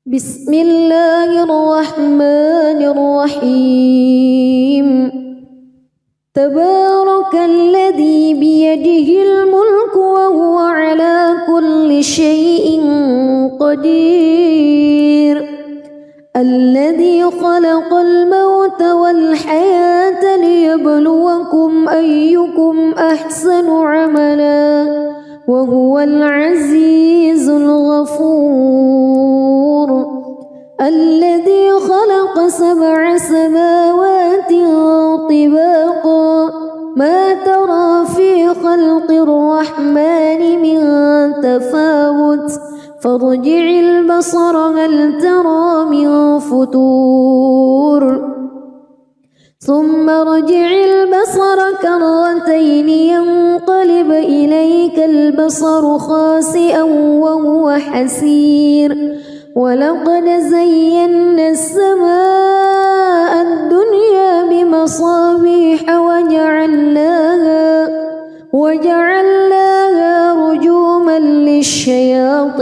بسم الله الرحمن الرحيم تبارك الذي بيده الملك وهو على كل شيء قدير الذي خلق الموت والحياة ليبلوكم أيكم أحسن عملا وهو العزيز الغفور الذي خلق 7 سماوات طباقا ما ترى في خلق الرحمن من تفاوت فارجع البصر هل ترى من فتور ثم ارجع البصر كرتين ينقلب إليك البصر خاسئا وهو حسير ولقد زينا السماء الدنيا بمصابيح وجعلناها رجوما للشياطين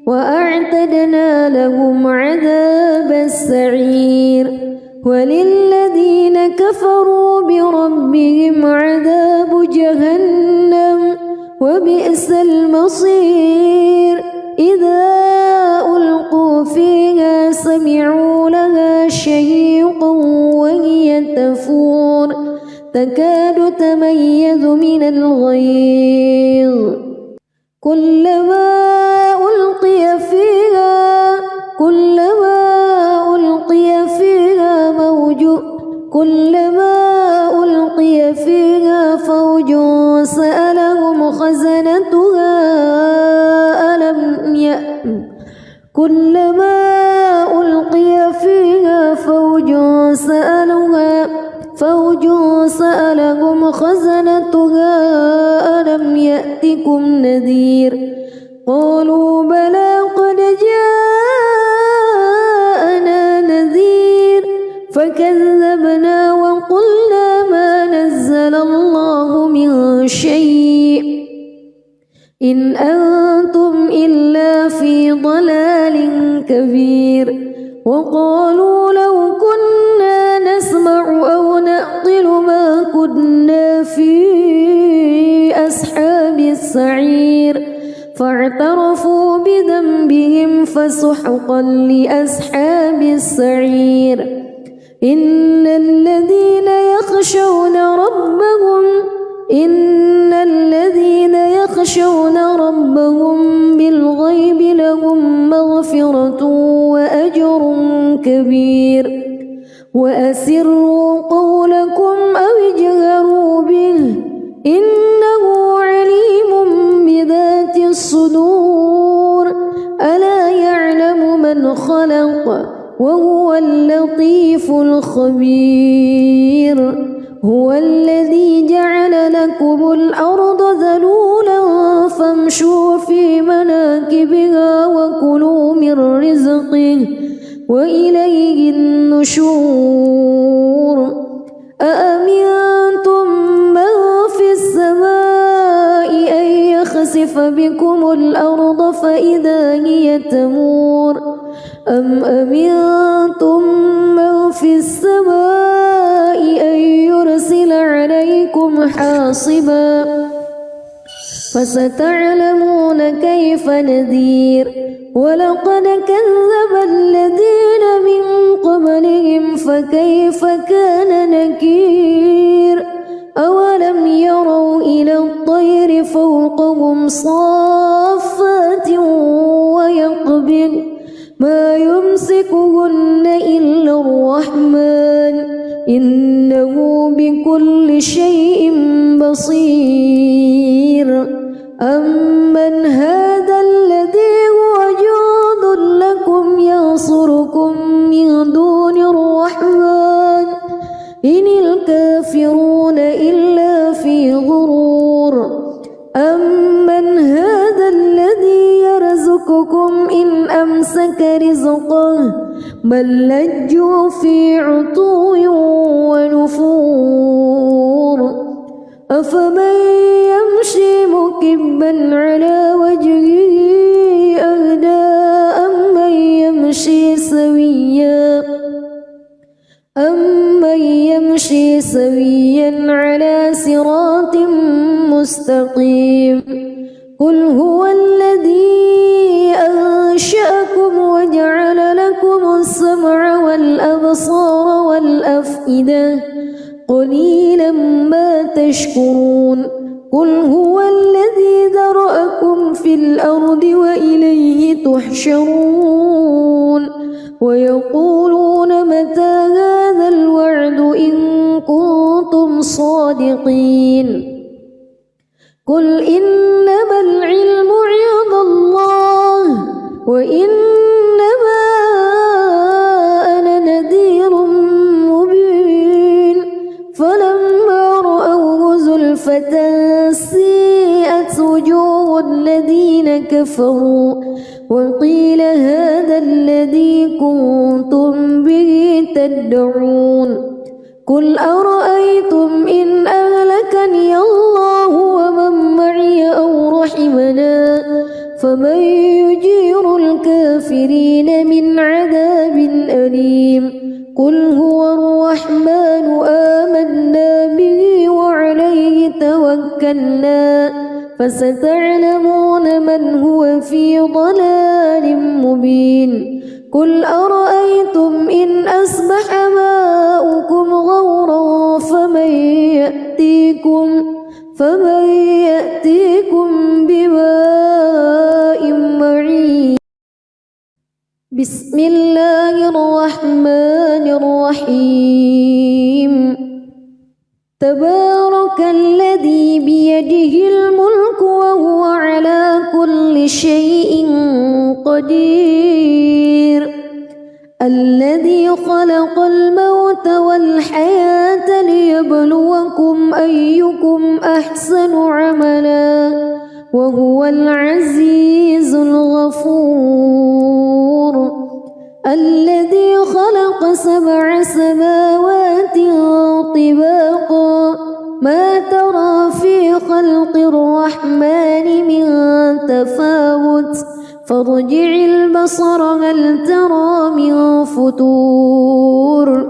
وأعتدنا لهم عذاب السعير وللذين كفروا بربهم عذاب جهنم وبئس المصير إذا ألقوا فيها سمعوا لها شهيقا وهي تفور تكاد تميز من الغيظ كلما ألقي فيها فوج سألهم خزنتها ألم يأتكم نذير قالوا بلى قد جاءنا نذير فكذبنا وقلنا ما نزل الله من شيء إن أنتم إلا في ضلال كبير وقالوا لو كنا نسمع أو نعقل ما كنا في أصحاب السعير فاعترفوا بذنبهم فسحقا لأصحاب السعير إن الذين يخشون ربهم بالغيب لهم مغفرة وأجر كبير وأسروا قولكم أو اجهروا به إنه عليم بذات الصدور ألا يعلم من خلق وهو اللطيف الخبير هو الذي جعل لكم الأرض ذلولا فامشوا في مناكبها وكلوا من رزقه وإليه النشور أأمنتم من في السماء أن يخسف بكم الأرض فإذا هي تمور أم أمنتم من في السماء أن يرسل عليكم حاصبا فستعلمون كيف نذير ولقد كذب الذين من قبلهم فكيف كان نكير أولم يروا إلى الطير فوقهم صافات ويقبض ما يمسكهن إلا الرحمن إنه بكل شيء بصير أمن هذا الذي هو جند لكم ينصركم من دون الرحمن إن الكافرون إلا في غرور أمن هذا الذي يرزقكم إن أمسك رزقه بل لجوا في عتو ونفور أفمن يمشي مكبا على وجهه أهدى سويا على صراط مستقيم قل هو الذي أنشأكم وجعل لكم السمع والأبصار والأفئدة قليلا ما تشكرون قل هو الذي ذرأكم في الأرض وإليه تحشرون ويقولون متى هذا الوعد إن كنتم صادقين قل إنما العلم عند الله وإنما أنا نذير مبين فلما رأوه زلفة سيئت وجوه الذين كفروا وقيل هذا الذي كنتم به تدعون قل أرأيتم إن أهلكني الله ومن معي أو رحمنا فمن يجير الكافرين من عذاب أليم قل هو الرحمن آمنا به وعليه توكلنا فستعلمون من هو في ضلال مبين قل أرأيتم إن أصبح ماؤكم غورا فمن يأتيكم بماء معين بسم الله الرحمن الرحيم تبارك الذي بيده الملك وهو على كل شيء قدير الذي خلق الموت والحياة ليبلوكم أيكم أحسن عملا وهو العزيز الغفور الذي خلق 7 سماوات طباقا ما ترى في خلق الرحمن من تفاوت فارجع البصر هل ترى من فتور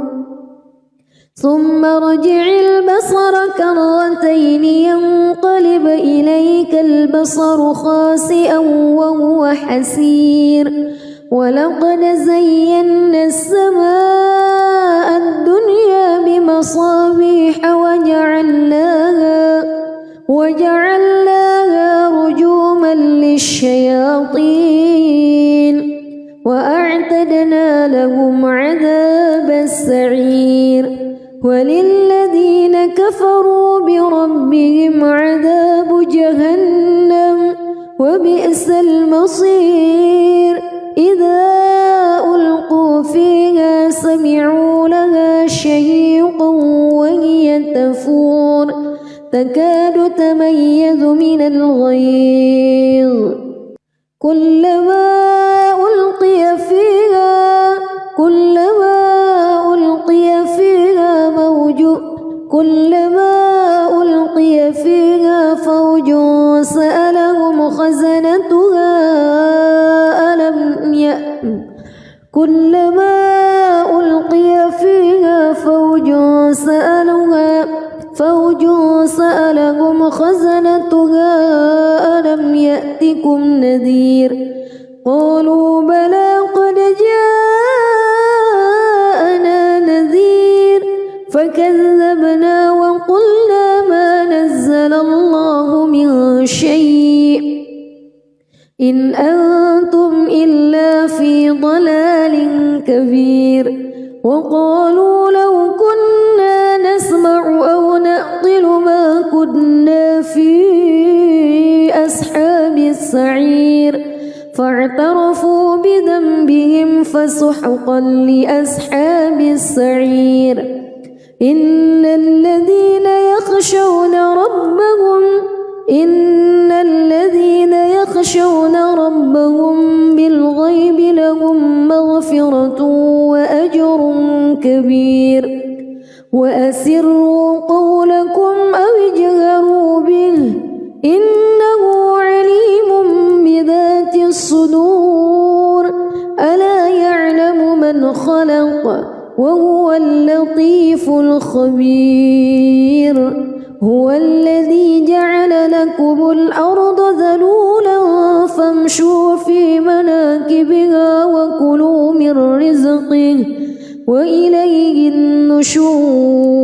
ثم ارجع البصر كرتين ينقلب إليك البصر خاسئا وهو حسير ولقد زينا السماء الدنيا بمصابيح وجعلناها رجوما للشياطين وأعتدنا لهم عذاب السعير وللذين كفروا بربهم عذاب جهنم وبئس المصير إذا ألقوا فيها سمعوا لها شهيقا وهي تفور تكاد تميز من الغيظ كلما ألقي فيها فوج سألهم خزنتها ألم يأتكم نذير قالوا بلى قد جاءنا نذير فكذبنا وقلنا ما نزل الله من شيء إن أنتم إلا في ضلال كبير وقالوا لو كنا نسمع أو نعقل ما كنا في أصحاب السعير فاعترفوا بذنبهم فسحقا لأصحاب السعير إن الذين يخشون ربهم بالغيب لهم مغفرة وأجر كبير وأسروا قولكم أو اجهروا به إنه عليم بذات الصدور ألا يعلم من خلق وهو اللطيف الخبير هو الذي جعل لكم الأرض ذلولا فامشوا في مناكبها وكلوا من رزقه وإليه النشور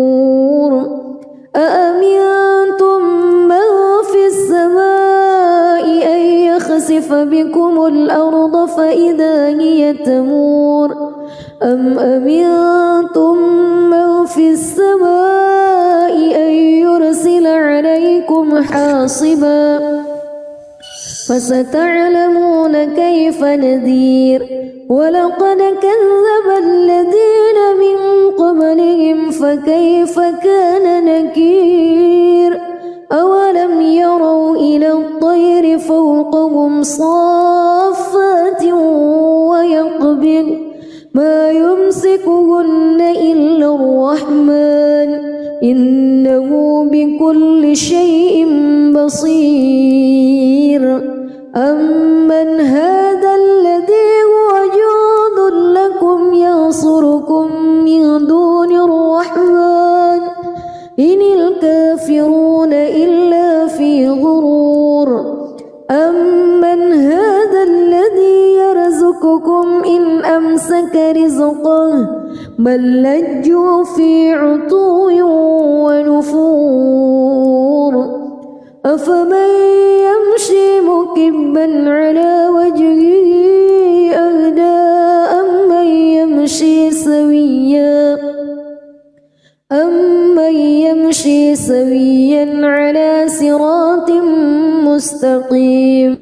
أأمنتم من في السماء أن يخسف بكم الأرض فإذا هي تمور أم أمنتم من في السماء أن يرسل عليكم حاصبا فستعلمون كيف نذير ولقد كذب الذين من قبلهم فكيف كان نكير أولم يروا إلى الطير فوقهم صافات ويقبض ما يمسكهن إلا الرحمن إنه بكل شيء بصير أمن هذا الذي هو جند لكم ينصركم من دون الرحمن إن الكافرون إلا في غرور أمن هذا الذي يرزقكم إن أمسك رزقه بل لجوا في عتو ونفور أفمن يمشي مكبا على وجهه أهدى أمن يمشي سويا على صراط مستقيم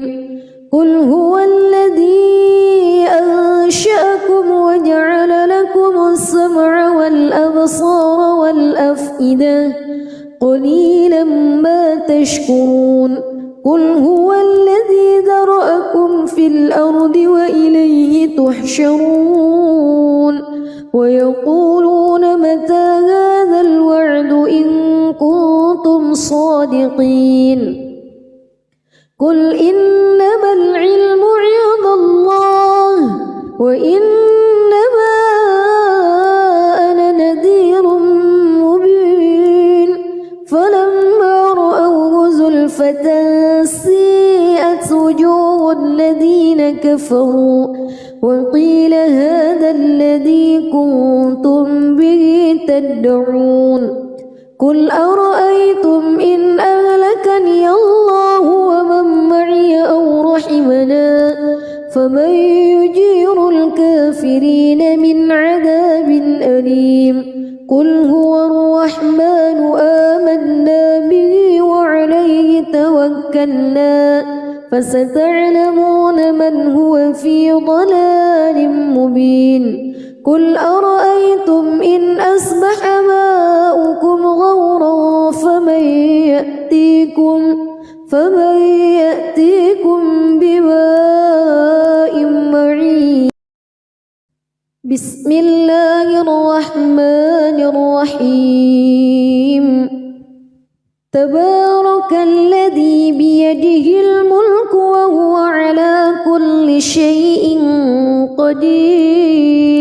قل هو الذي أنشأكم وجعل لكم السمع والأبصار والأفئدة قليلا ما تشكرون قل هو الذي ذرأكم في الأرض وإليه تحشرون ويقولون متى هذا الوعد إن كنتم صادقين قل إنما العلم عند الله وإنما أنا نذير مبين فلما رأوه زلفة سيئت وجوه الذين كفروا وقيل هذا الذي كنتم به تدعون قل أرأيتم إن أهلكني الله ومن معي أو رحمنا فمن يجير الكافرين من عذاب أليم قل هو الرحمن آمنا به وعليه توكلنا فستعلمون من هو في ضلال مبين قل أرأيتم إن أصبح ماؤكم غورا فمن يأتيكم بماء معين بسم الله الرحمن الرحيم تبارك الذي بيده الملك وهو على كل شيء قدير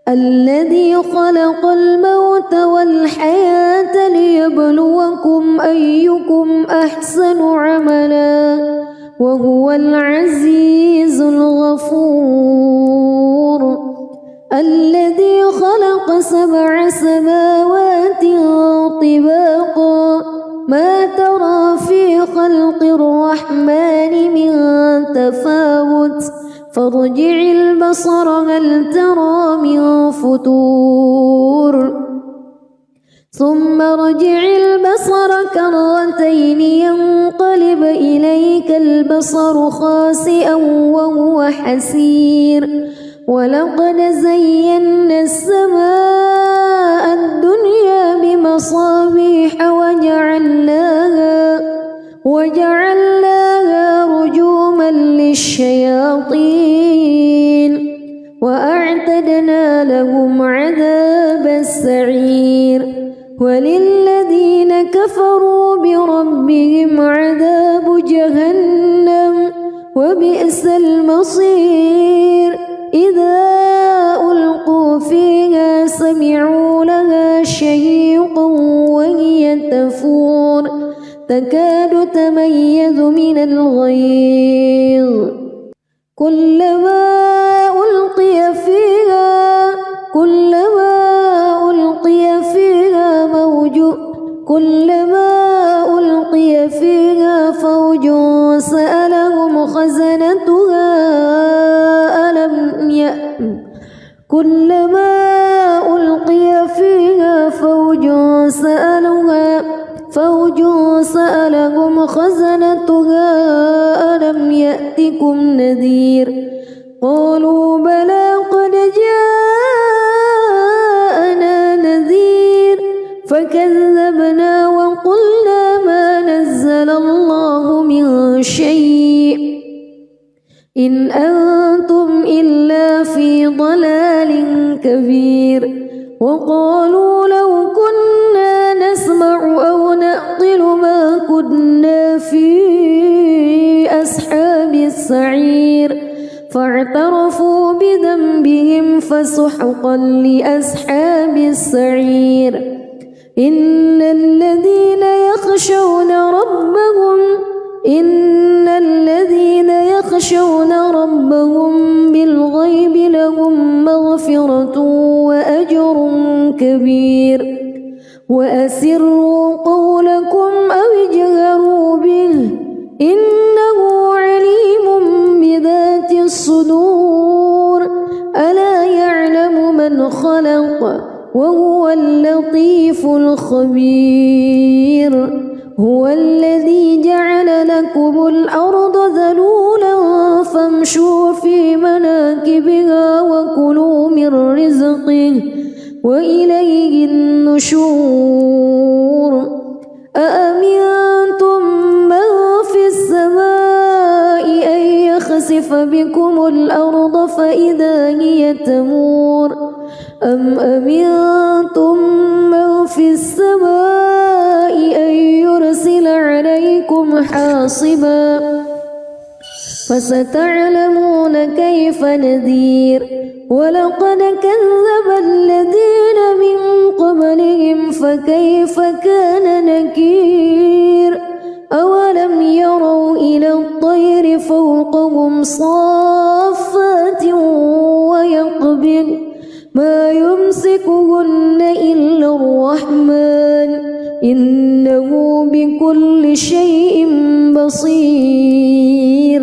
الذي خلق الموت والحياة ليبلوكم أيكم أحسن عملا وهو العزيز الغفور الذي خلق 7 سماوات طباقا ما ترى في خلق الرحمن من تفاوت فارجع البصر هل ترى من فتور ثم ارجع البصر كرتين ينقلب إليك البصر خاسئا وهو حسير ولقد زينا السماء الدنيا بمصابيح وجعلناها رجوما للشياطين وأعتدنا لهم عذاب السعير وللذين كفروا بربهم عذاب جهنم وبئس المصير إذا ألقوا فيها تكاد تميز من الغيظ كلما ألقي فيها فوج سألهم خزنتها ألم يأتكم نذير قالوا بلى قد جاءنا نذير فكذبنا وقلنا ما نزل الله من شيء إن أنتم إلا في ضلال كبير وقالوا لو كنا نسمع أو نعقل ما كنا في أصحاب السعير فاعترفوا بذنبهم فسحقا لأصحاب السعير إن الذين يخشون ربهم بالغيب لهم مغفرة وأجر كبير وأسروا قولكم أو اجهروا به إنه عليم بذات الصدور ألا يعلم من خلق وهو اللطيف الخبير هو الذي جعل لكم الأرض ذلولا فامشوا في مناكبها وكلوا من رزقه وإليه النشور أأمنتم من في السماء أن يخسف بكم الأرض فإذا هي تمور أم أمنتم من في السماء أن يرسل عليكم حاصبا فستعلمون كيف نذير ولقد كذب الذين من قبلهم فكيف كان نكير أولم يروا إلى الطير فوقهم صافات ويقبض ما يمسكهن إلا الرحمن إنه بكل شيء بصير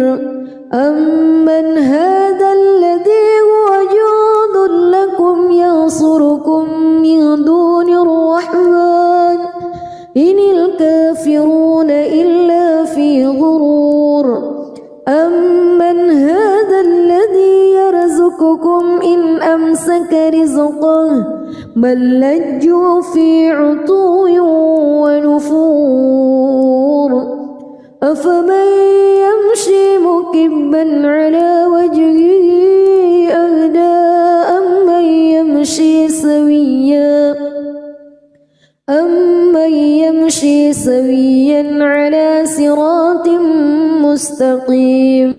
أمن هذا الذي هو جند لكم ينصركم من دون الرحمن إن الكافرون إلا في غرور أمن هذا الذي يرزقكم إن أمسك رزقه بل لجوا في عتو ونفور أفمن يمشي مكبا على وجهه أهدى أمن يمشي سويا على صراط مستقيم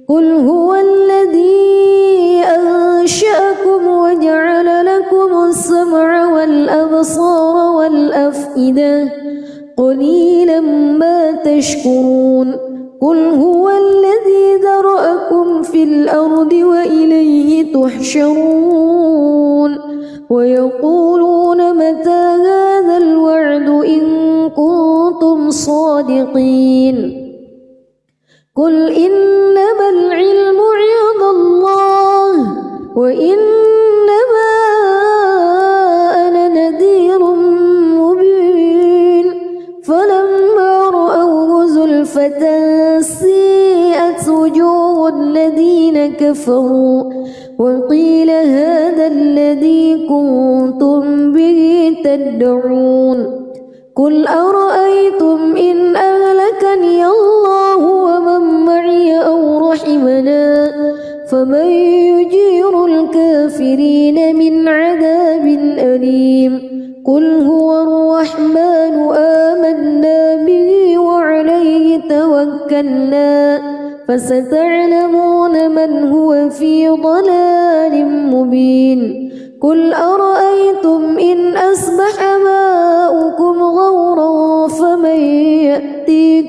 قل هو الذي أنشأكم وجعل لكم السمع والأبصار والأفئدة قليلا ما تشكرون قل هو الذي ذرأكم في الأرض وإليه تحشرون ويقولون متى هذا الوعد إن كنتم صادقين قل إنما العلم عند الله وإنما أنا نذير مبين فلما رأوه زلفة سيئت وجوه الذين كفروا وقيل هذا الذي كنتم به تدعون قل أرأيتم إن أهلكني الله ومن معي أو رحمنا فمن يجير الكافرين من عذاب أليم قل هو الرحمن آمنا به وعليه توكلنا فستعلمون من هو في ضلال مبين قل أرأيتم إن أصبح ماؤكم غورا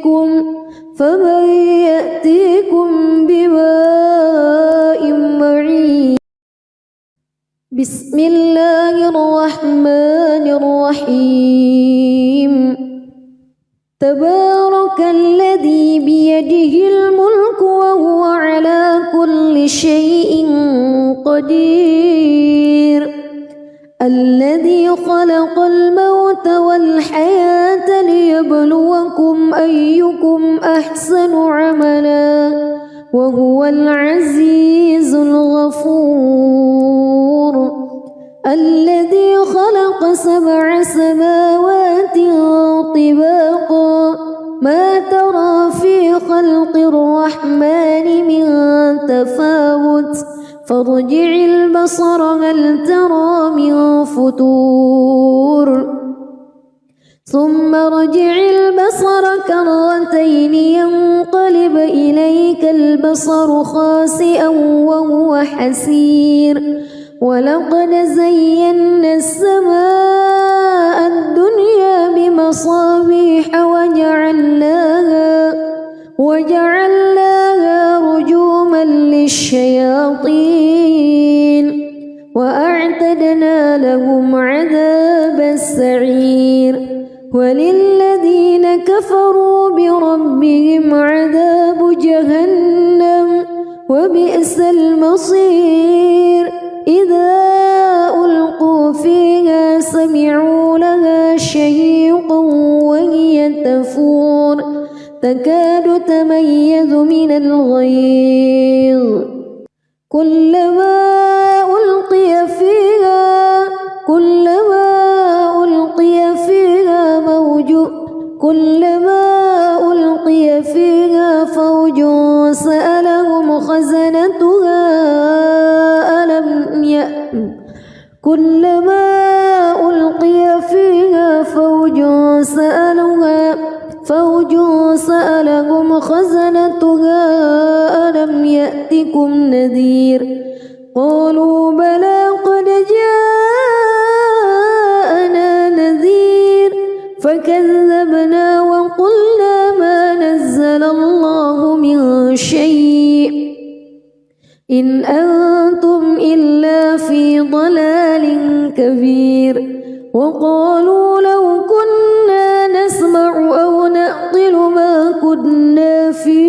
بكم فمن يأتيكم بماء معين. بسم الله الرحمن الرحيم. تبارك الذي بيده الملك وهو على كل شيء قدير. الذي خلق الموت والحياة ليبلوكم أيكم أحسن عملا وهو العزيز الغفور. الذي خلق 7 سماوات طباقا ما ترى في خلق الرحمن من تفاوت فارجع البصر هل ترى من فتور ثم ارجع البصر كرتين ينقلب إليك البصر خاسئا وهو حسير. ولقد زينا السماء الدنيا بمصابيح وجعلناها رجوما للشياطين وأعتدنا لهم عذاب السعير. وللذين كفروا بربهم عذاب جهنم وبئس المصير. إذا ألقوا فيها سمعوا لها شهيقا وهي تفور تكاد تميز من الغيظ كلما ألقي فيها فوج سألهم خزنتها ألم يأتكم نذير قالوا بلى قد جاءنا نذير فكذبنا وقلنا ما نزل الله من شيء إن أنتم إلا في ضلال كبير. وقالوا لو كنا نسمع أو نعقل ما كنا في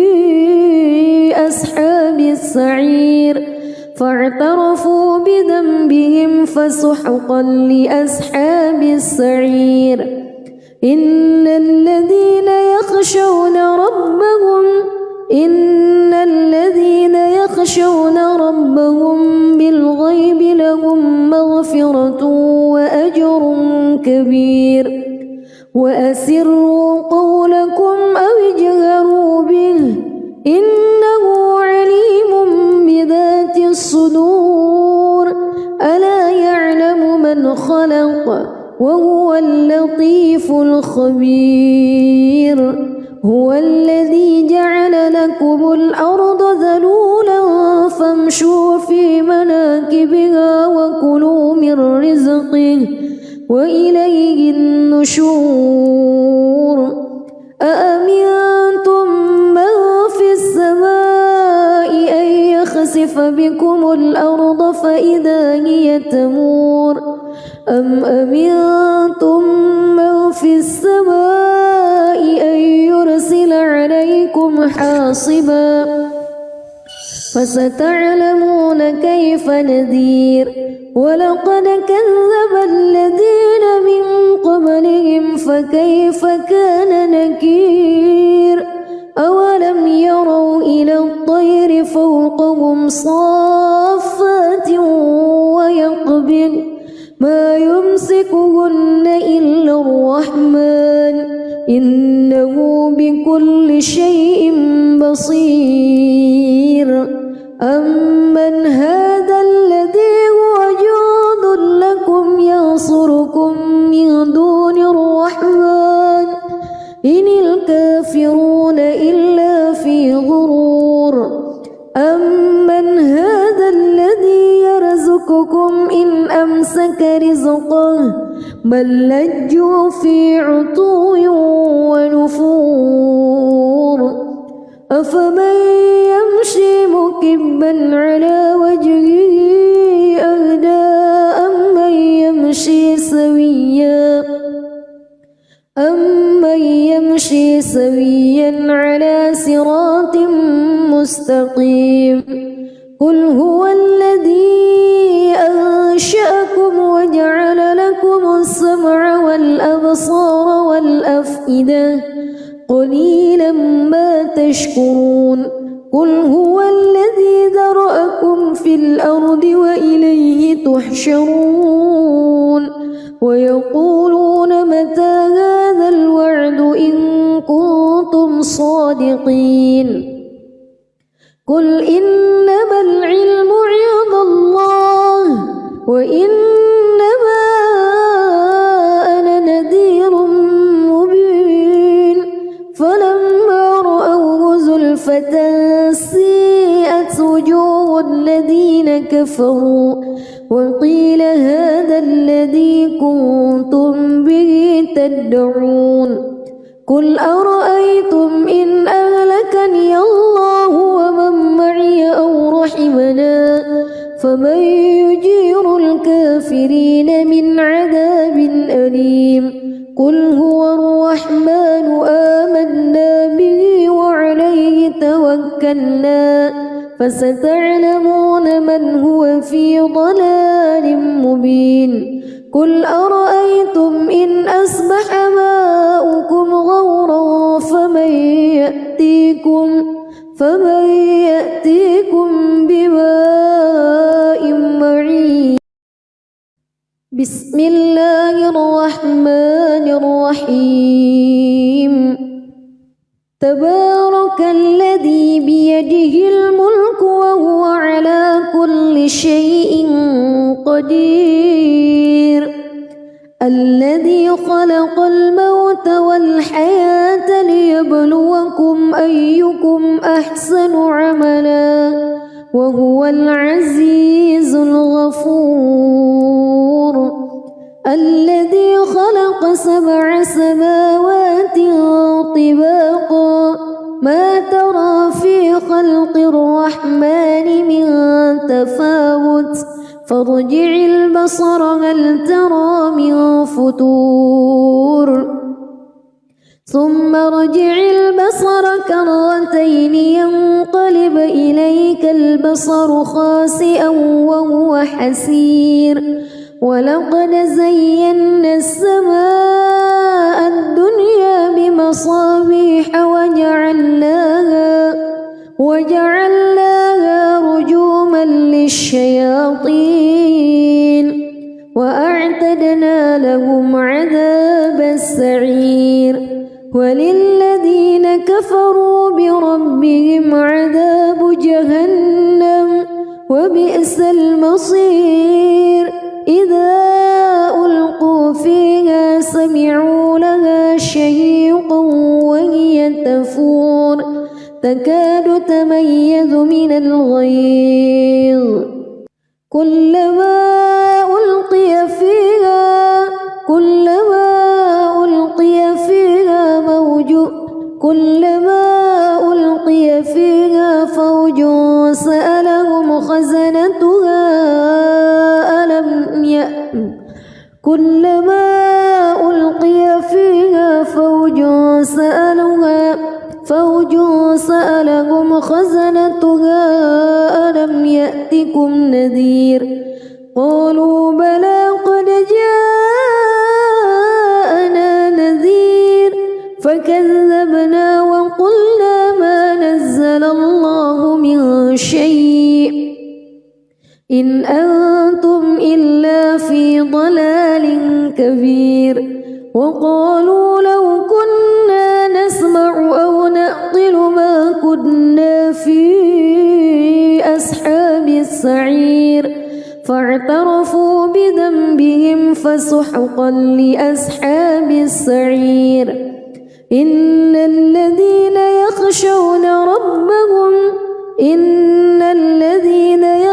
أصحاب السعير فاعترفوا بذنبهم فسحقا لأصحاب السعير. إن الذين يخشون ربهم بالغيب لهم مغفرة وأجر كبير. وأسروا قولكم أو اجهروا به إنه عليم بذات الصدور. ألا يعلم من خلق وهو اللطيف الخبير. هو الذي جعل لكم الأرض ذلولا فامشوا في مناكبها وكلوا من رزقه وإليه النشور. أأمنتم من في السماء أن يخسف بكم الأرض فإذا هي تمور أم أمنتم من في السماء أن يرسل عليكم حاصبا فستعلمون كيف نذير. ولقد كذب الذين من قبلهم فكيف كان نكير. أولم يروا إلى الطير فوقهم صافات ويقبض ما يمسكهن إلا الرحمن إنه بكل شيء بصير. أمن هذا الذي هو جند لكم ينصركم من دون الرحمن إن الكافرون إلا في غرور. أمن هذا الذي يرزقكم إن أمسك رزقه بل لجوا في عتو ونفور أفمن يمشي مكبا على وجهه أهدى أمن يمشي سويا على صراط مستقيم قل هو الذي أنشأكم وجعل لكم السمع والأبصار والأفئدة قليلا ما تشكرون قل هو الذي ذرأكم في الأرض وإليه تحشرون ويقولون متى هذا الوعد إن كنتم صادقين قل إنما العلم عند الله وإنما أنا نذير مبين فلما رأوه زلفة سيئت وجوه الذين كفروا وقيل هذا الذي كنتم به تدعون قل أرأيتم إن أهلكني الله ومن معي أو رحمنا فمن يجير الكافرين من عذاب أليم قل هو الرحمن آمنا به وعليه توكلنا فستعلمون من هو في ضلال مبين قل أرأيتم إن أصبح ماؤكم غورا فمن يأتيكم بماء معين بسم الله الرحمن الرحيم تبارك الذي بيده الملك وهو على كل شيء قدير الذي خلق الموت والحياة ليبلوكم أيكم أحسن عملا وهو العزيز الغفور الذي خلق 7 سماوات طباقا ما ترى في خلق الرحمن من تفاوت فارجع البصر هل ترى من فتور ثم ارجع البصر كرتين ينقلب إليك البصر خاسئا وهو حسير ولقد زينا السماء الدنيا بمصابيح وجعلناها رجوما للشياطين وأعتدنا لهم عذاب السعير وللذين كفروا بربهم عذاب جهنم وبئس المصير إذا ألقوا فيها سمعوا لها شهيقا وهي تفور تكاد تميز من الغيظ كلما ألقي فيها فوج سألهم خزنتها كلما ألقي فيها فوج سألهم خزنتها ألم يأتكم نذير قالوا بلى قد جاءنا نذير فكذبنا وقلنا ما نزل الله من شيء إن أنتم إلا في ضلال كبير وقالوا لو كنا نسمع أو نعقل ما كنا في أصحاب السعير فاعترفوا بذنبهم فسحقا لأصحاب السعير إن الذين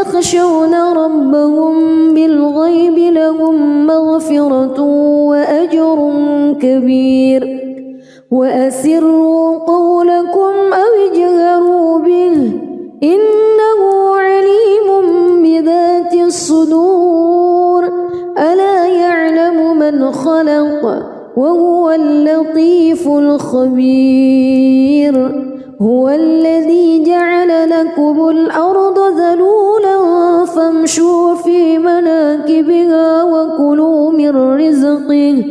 يخشون ربهم بالغيب لهم مغفرة وهو اللطيف الخبير هو الذي جعل لكم الأرض ذلولا فامشوا في مناكبها وكلوا من رزقه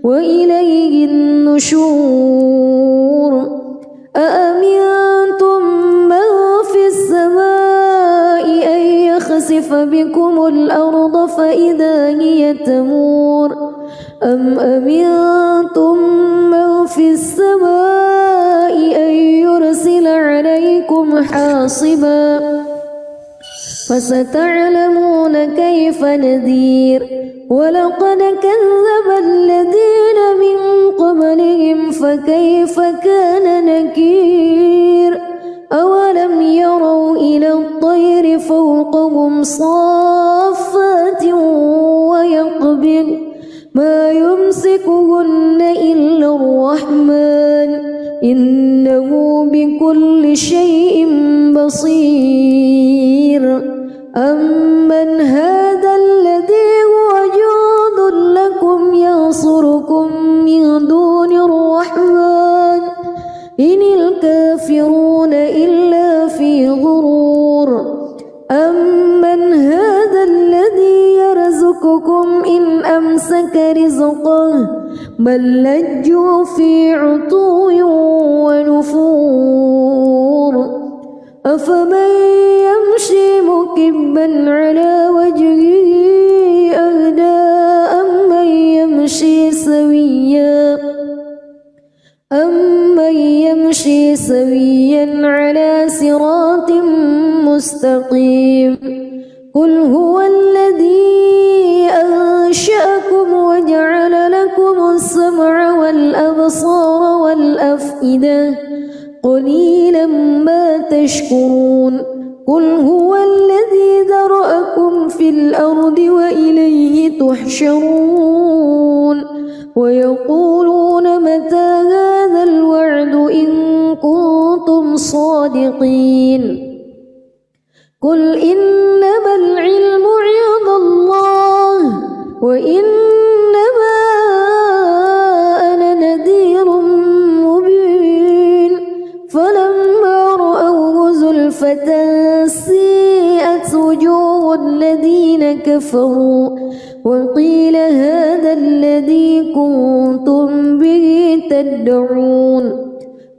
وإليه النشور أأمنتم من في السماء أن يخسف بكم الأرض فإذا هي تمور أم أمنتم من في السماء أن يرسل عليكم حاصبا فستعلمون كيف نذير ولقد كذب الذين من قبلهم فكيف كان نكير أولم يروا إلى الطير فوقهم صافات ويقبض ما يمسكهن إلا الرحمن إنه بكل شيء بصير أمن هذا الذي هو جند لكم ينصركم من دون الرحمن إن الكافرون إلا في غرور أمن هذا الذي يرزقكم إن أمسك رزقه بل لجوا في عتو ونفور أفمن يمشي مكبا على وجهه أهدى أمن يمشي سويا على صراط مستقيم قل هو الذي أنشأكم وجعل لكم السمع والأبصار والأفئدة قليلا ما تشكرون قل هو الذي ذرأكم في الأرض وإليه تحشرون ويقولون متى هذا الوعد إن كنتم صادقين قل إنما العلم عند الله وإنما أنا نذير مبين فلما رأوه زلفة سيئت وجوه الذين كفروا وقيل هذا الذي كنتم به تدعون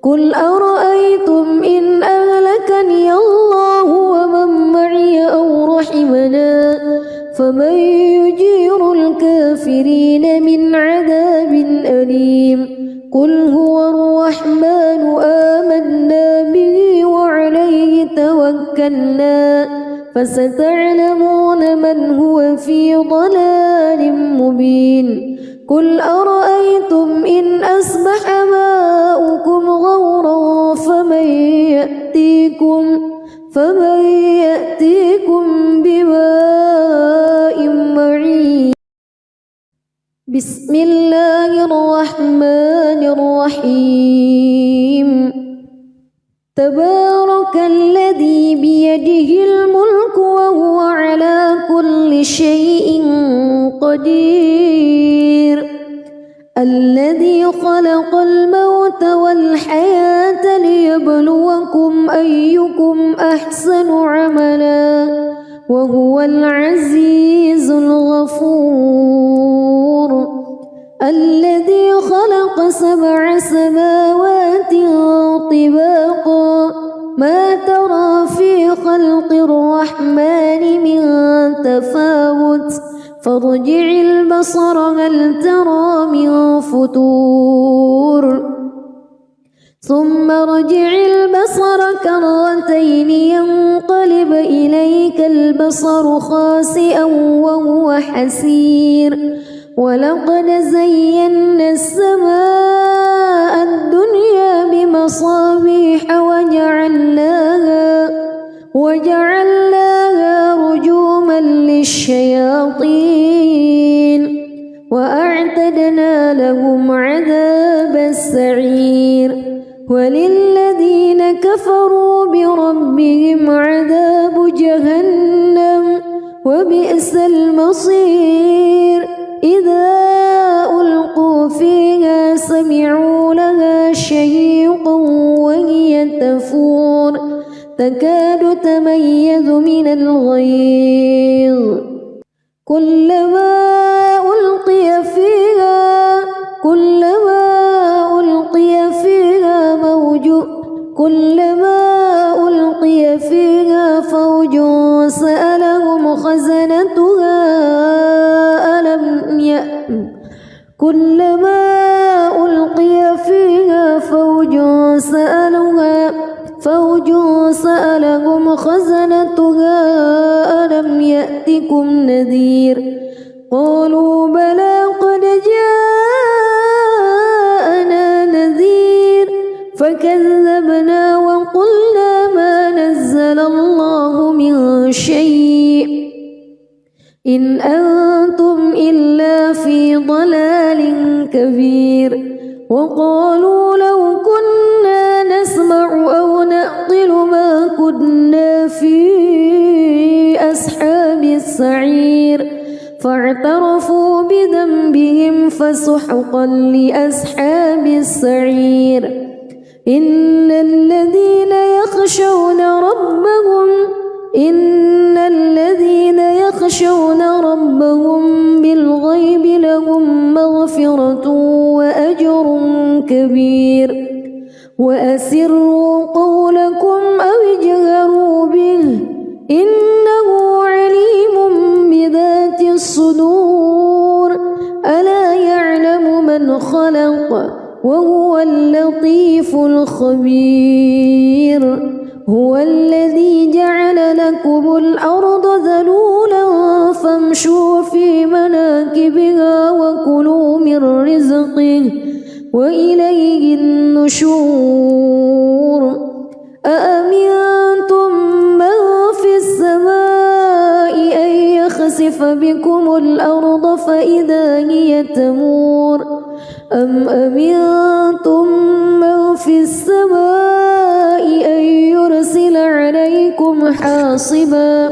قل أرأيتم إن أهلكني الله ومن معي أو رحمنا فمن يجير الكافرين من عذاب أليم قل هو الرحمن آمنا به وعليه توكلنا فستعلمون من هو في ضلال مبين قل أرأيتم إن أصبح ماؤكم غورا فمن يأتيكم بماء معين بسم الله الرحمن الرحيم تبارك الذي بيده الملك وهو على كل شيء قدير الذي خلق الموت والحياة ليبلوكم أيكم أحسن عملا وهو العزيز الغفور الذي خلق 7 سماوات طباقا ما ترى في خلق الرحمن من تفاوت فارجع البصر هل ترى من فتور ثم ارجع البصر كرتين ينقلب إليك البصر خاسئا وهو حسير ولقد زينا السماء الدنيا بمصابيح وجعلناها رجوما للشياطين وأعتدنا لهم عذاب السعير وللذين كفروا بربهم عذاب جهنم وبئس المصير إذا ألقوا فيها تكاد تميز من الغيظ كلما ألقي فيها فوج سألهم خزنتها ألم يأتكم نذير قالوا بلى قد جاءنا نذير فكذبنا وقلنا ما نزل الله من شيء إن أنتم إلا في ضلال كبير وقالوا لو كنا نسمع أو نعقل ما كنا في أصحاب السعير فاعترفوا بذنبهم فسحقا لأصحاب السعير إن الذين يخشون ربهم بالغيب لهم مغفرة وأجر كبير وأسروا قولكم أو اجهروا به إنه عليم بذات الصدور ألا يعلم من خلق وهو اللطيف الخبير هو الذي جعل لكم الأرض ذلولا فامشوا في مناكبها وكلوا من رزقه وإليه النشور أأمنتم من في السماء أن يخسف بكم الأرض فإذا هي تمور أم أمنتم من في السماء أن يرسل عليكم حاصبا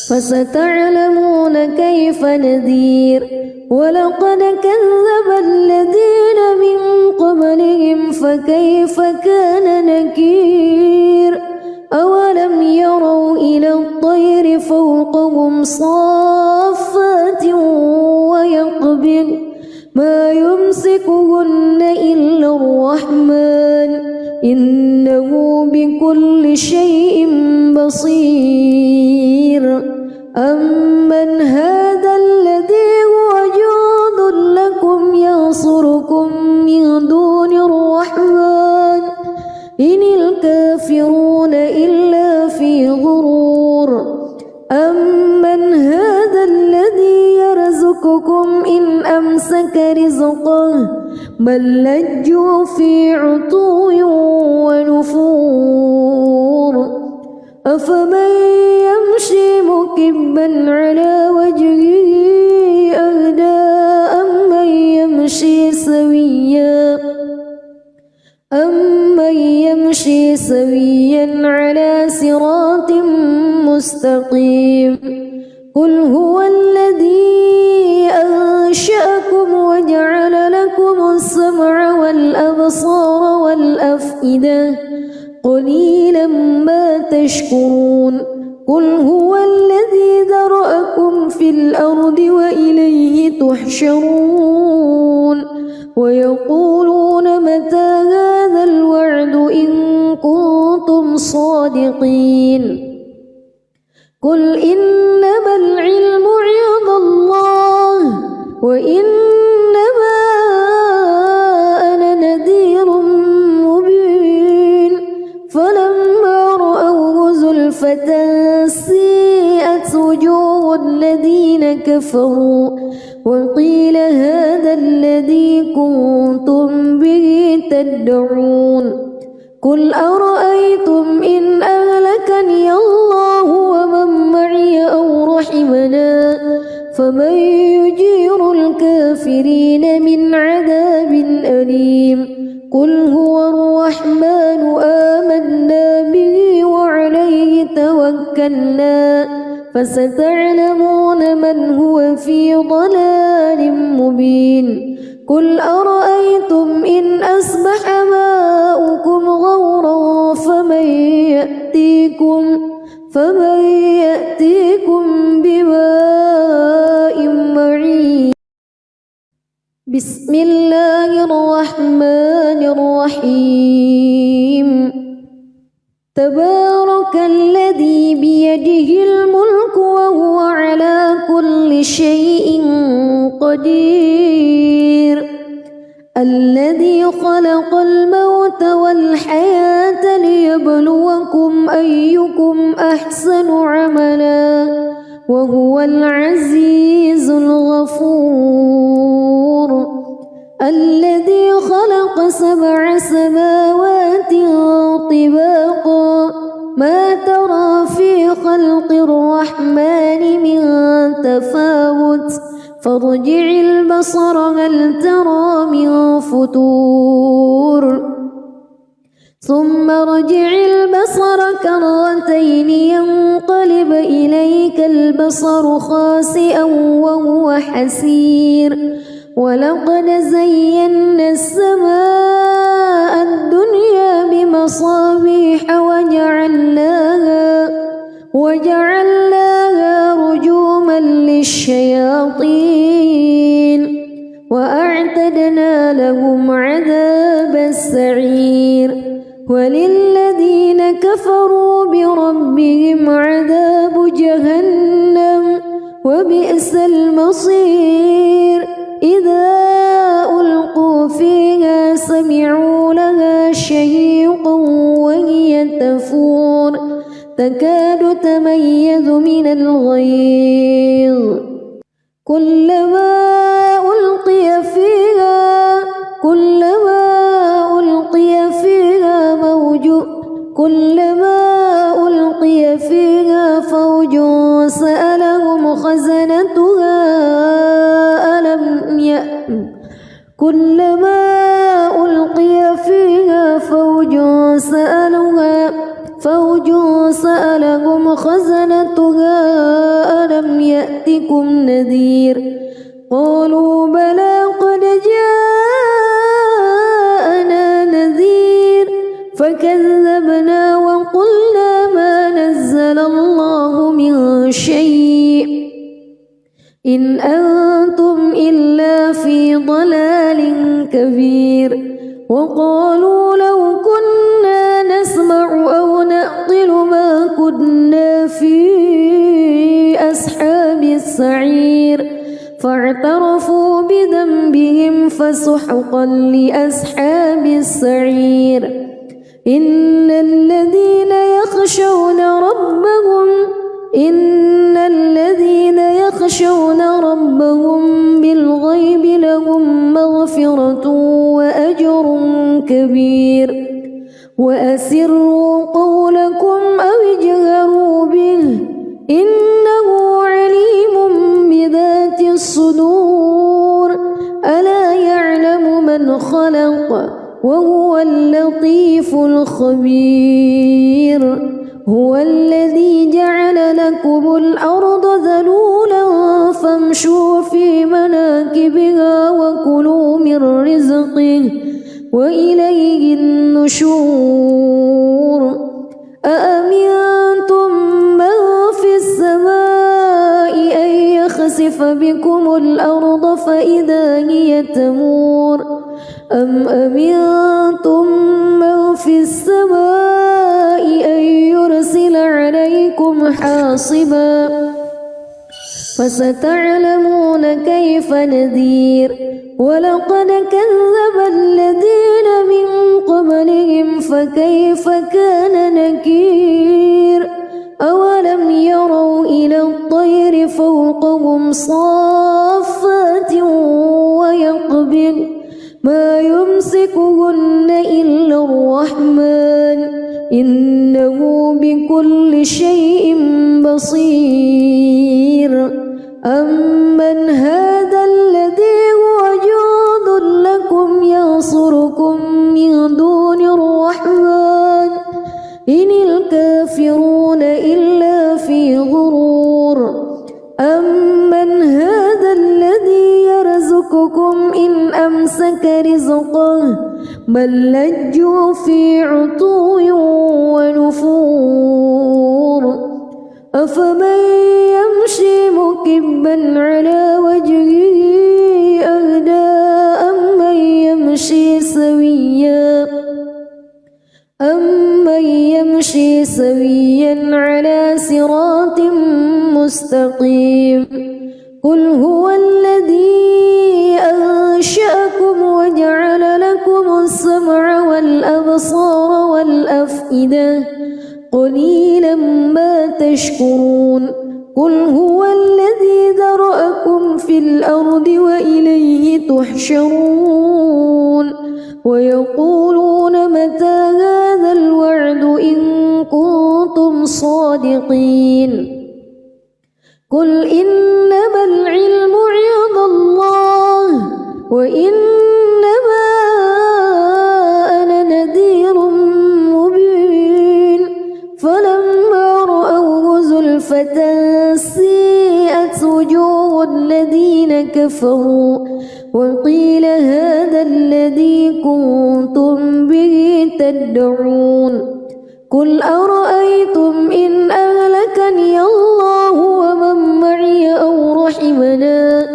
فستعلمون كيف نذير ولقد كذب الذين من قبلهم فكيف كان نكير أولم يروا إلى الطير فوقهم صافات ويقبض ما يمسكهن إلا الرحمن إنه بكل شيء بصير أمن هذا الذي هو جند لكم ينصركم من دون الرحمن إن الكافرون إلا في غرور أمن هذا الذي يرزقكم إن أمسك رزقه بل لجوا في عتو ونفور أفمن يمشي مكبا على وجهه أهدى أمن يمشي سويا على صراط مستقيم قل هو الذي أنشأكم وجعل لكم السمع والأبصار والأفئدة قليلا ما تشكرون قل هو الذي ذرأكم في الأرض وإليه تحشرون ويقولون متى هذا الوعد إن كنتم صادقين قل إنما العلم عند الله وإنما أنا نذير مبين فلما رأوه زلفة سيئت وجوه الذين كفروا وقيل هذا الذي كنتم به تدعون قل أرأيتم إن أهلكني الله ومن معي أو رحمنا فمن يجير الكافرين من عذاب أليم قل هو الرحمن آمنا به وعليه توكلنا فستعلمون من هو في ضلال مبين قل أرأيتم إن أصبح ماؤكم غورا فمن يأتيكم بماء معين. بسم الله الرحمن الرحيم. تبارك الذي بيده الملك وهو على كل شيء قدير. الذي خلق الموت والحياة ليبلوكم أيكم أحسن عملا وهو العزيز الغفور. الذي خلق 7 سماوات طباقا ما ترى في خلق الرحمن من تفاوت فارجع البصر هل ترى من فتور ثم ارجع البصر كرتين ينقلب إليك البصر خاسئا وهو حسير. ولقد زينا السماء الدنيا بمصابيح وجعلناها رجوما للشياطين وأعتدنا لهم عذاب السعير. وللذين كفروا بربهم عذاب جهنم وبئس المصير. إذا ألقوا فيها سمعوا لها شهيقا وهي تفور تكاد تميز من الغيظ. كلما ألقي فيها فوج سألهم خزنتها ألم يأتكم نذير. قالوا بلى قد جاءنا نذير فكذبنا وقلنا ما نزل الله من شيء إن أنتم إلا في ضلال كبير. وقالوا لو كنا نسمع أو نعقل ما كنا في أصحاب السعير فاعترفوا بذنبهم فسحقا لأصحاب السعير. إن الذين يخشون ربهم بالغيب لهم مغفرة وأجر كبير. وأسروا قولكم أو اجهروا به إنه عليم بذات الصدور. ألا يعلم من خلق وهو اللطيف الخبير. هو الذي جعل لكم الأرض ذلولا فامشوا في مناكبها وكلوا من رزقه وإليه النشور. أأمنتم من في السماء أن يخسف بكم الأرض فإذا هي تمور أم أمنتم من في السماء أن يرسل عليكم حاصبا فستعلمون كيف نذير. ولقد كذب الذين من قبلهم فكيف كان نكير. أولم يروا إلى الطير فوقهم صافات ويقبضن ما يمسكهن إلا الرحمن إنه بكل شيء بصير. أمن هذا الذي هو جند لكم ينصركم من دون الرحمن إن الكافرون إلا في غرور. أمن نسألك رزقه بل لجوا في عتو ونفور أفمن يمشي مكبا على وجهه أهدى أمن يمشي سويا على صراط مستقيم قل هو الذي أنشأكم وجعل لكم السمع والأبصار والأفئدة قليلا ما تشكرون قل هو الذي ذرأكم في الأرض وإليه تحشرون ويقولون متى هذا الوعد إن كنتم صادقين قل إنما العلم عند الله وإنما أنا نذير مبين فلما رأوه زلفة سيئت وجوه الذين كفروا وقيل هذا الذي كنتم به تدعون قل أرأيتم إن أهلكني الله ومن معي أو رحمنا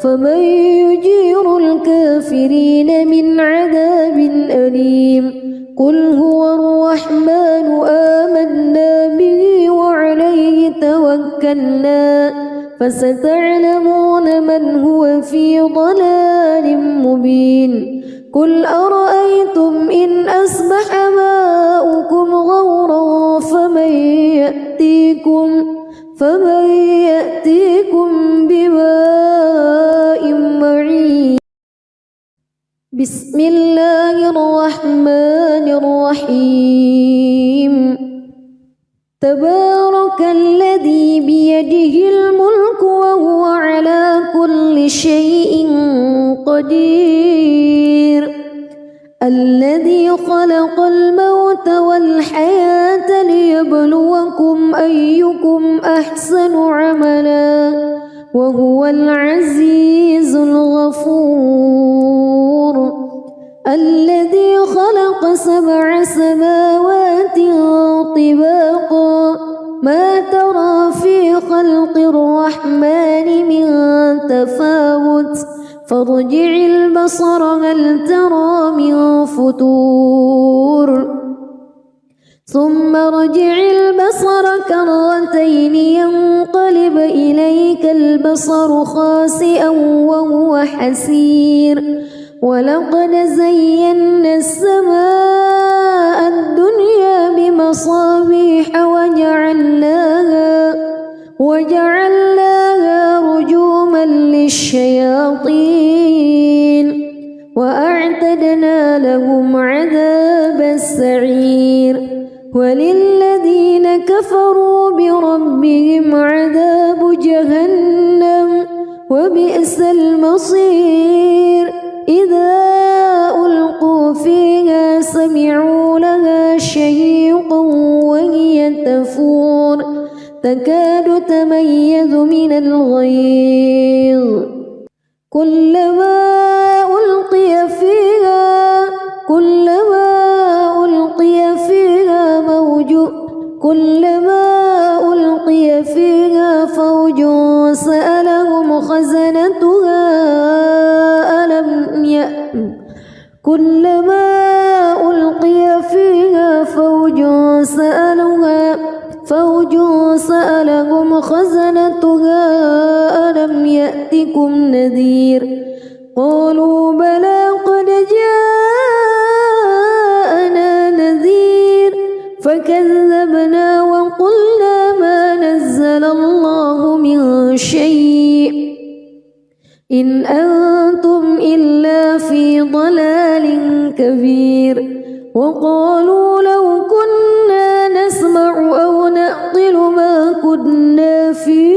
فمن يجير الكافرين من عذاب أليم قل هو الرحمن آمنا به وعليه توكلنا فستعلمون من هو في ضلال مبين قل أرأيتم إن أصبح ماؤكم غورا فمن يأتيكم بماء معين بسم الله الرحمن الرحيم تبارك الذي بيده الملك وهو على كل شيء قدير الذي خلق الموت والحياة ليبلوكم أيكم أحسن عملا وهو العزيز الغفور الذي خلق 7 سماوات طباقا ما ترى في خلق الرحمن من تفاوت فارجع البصر هل ترى من فتور ثم ارجع البصر كرتين ينقلب إليك البصر خاسئا وهو حسير ولقد زينا السماء الدنيا بمصابيح وجعلناها رجوما للشياطين وأعتدنا لهم عذاب السعير وللذين كفروا بربهم عذاب جهنم وبئس المصير إذا ألقوا فيها سمعوا لها شهيقا وهي تفور تكاد تميز من الغيظ كلما ألقي فيها فوج سألهم خزنتها ألم يأتكم نذير قالوا بلى قد جاءنا نذير فكذبنا وقلنا ما نزل الله من شيء إن أنتم إلا في ضلال كبير وقالوا لو كنا نسمع أو نعقل ما كنا في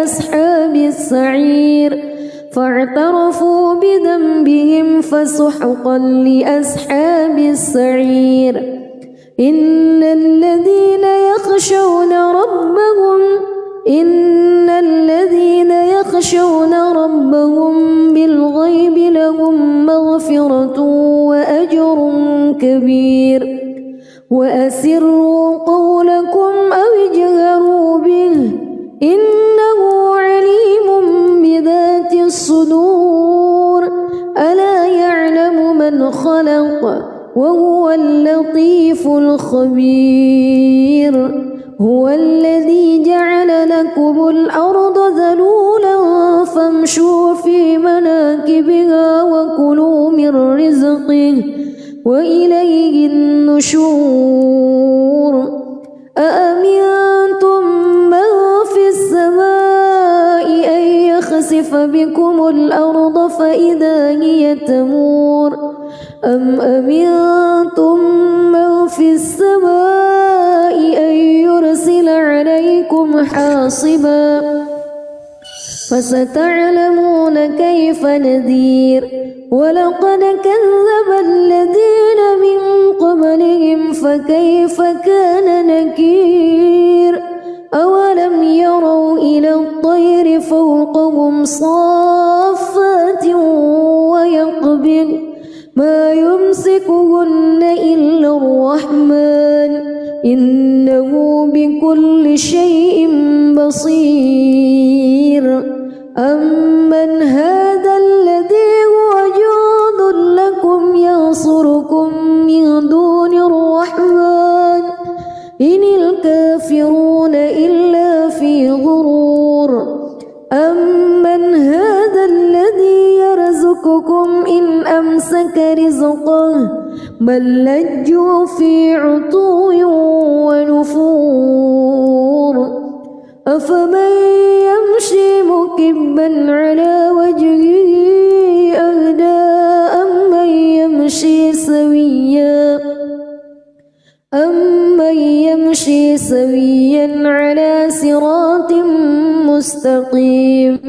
أصحاب السعير فاعترفوا بذنبهم فسحقا لأصحاب السعير إن الذين يخشون ربهم بالغيب لهم مغفرة وأجر كبير وأسروا قولكم أو اجهروا به إنه عليم بذات الصدور ألا يعلم من خلق وهو اللطيف الخبير هو الذي جعل لكم الأرض ذلولا فامشوا في مناكبها وكلوا من رزقه وإليه النشور أأمنتم من في السماء أن يخسف بكم الأرض فإذا هي تمور أم أمنتم من في السماء أن يرسل عليكم حاصبا فستعلمون كيف نذير ولقد كذب الذين من قبلهم فكيف كان نكير أولم يروا إلى الطير فوقهم صافات ويقبض ما يمسكهن إلا الرحمن إنه بكل شيء بصير أمن هذا الذي هو جند لكم ينصركم من دون الرحمن إن الكافرون إلا في غرور أمن هذا الذي يرزقكم إن أمسك رزقه بل لجوا في عتو ونفور أفمن يمشي مكبا على وجهه أهدى أمن يمشي سويا على صراط مستقيم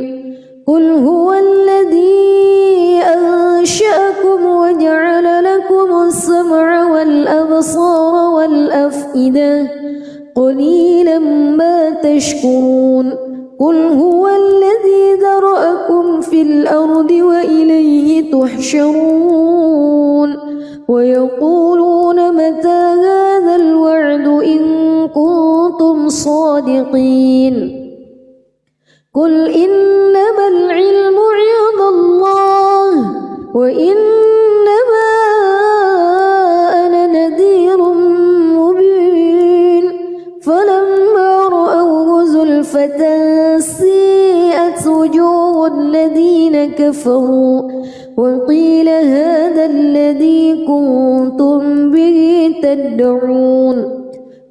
قل هو الذي أنشأكم وجعل لكم السمع والأبصار والأفئدة قليلا ما تشكرون قل هو الذي ذرأكم في الأرض وإليه تحشرون ويقولون متى هذا الوعد إن كنتم صادقين قل إنما العلم عند الله وإنما أنا نذير مبين فلما رأوه زلفة سيئت وجوه الذين كفروا وقيل هذا الذي كنتم به تدعون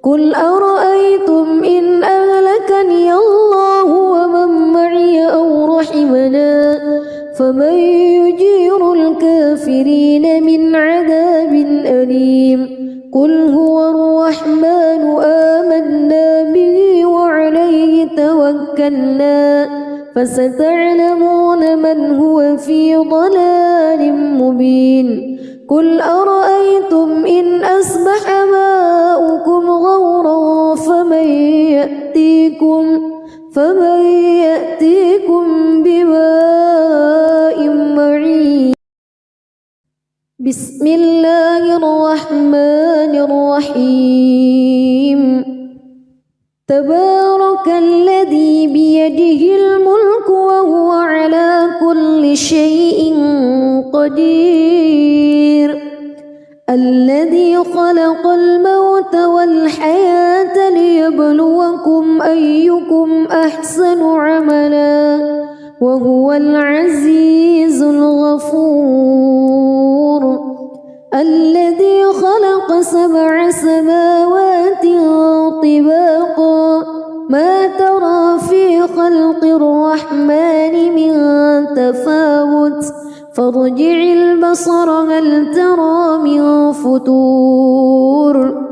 قل أرأيتم إن أهلكني الله ومن معي أو رحمنا فمن يجير الكافرين من عذاب أليم قل هو الرحمن آمنا به وعليه توكلنا فستعلمون من هو في ضلال مبين قل أرأيتم إن أصبح ماؤكم غورا فمن يأتيكم بماء معين بسم الله الرحمن الرحيم تبارك الذي بيده الملك وهو على كل شيء قدير الذي خلق الموت والحياة ليبلوكم أيكم أحسن عملا وهو العزيز الغفور الذي خلق 7 سماوات طباقا ما ترى في خلق الرحمن من تفاوت فارجع البصر هل ترى من فتور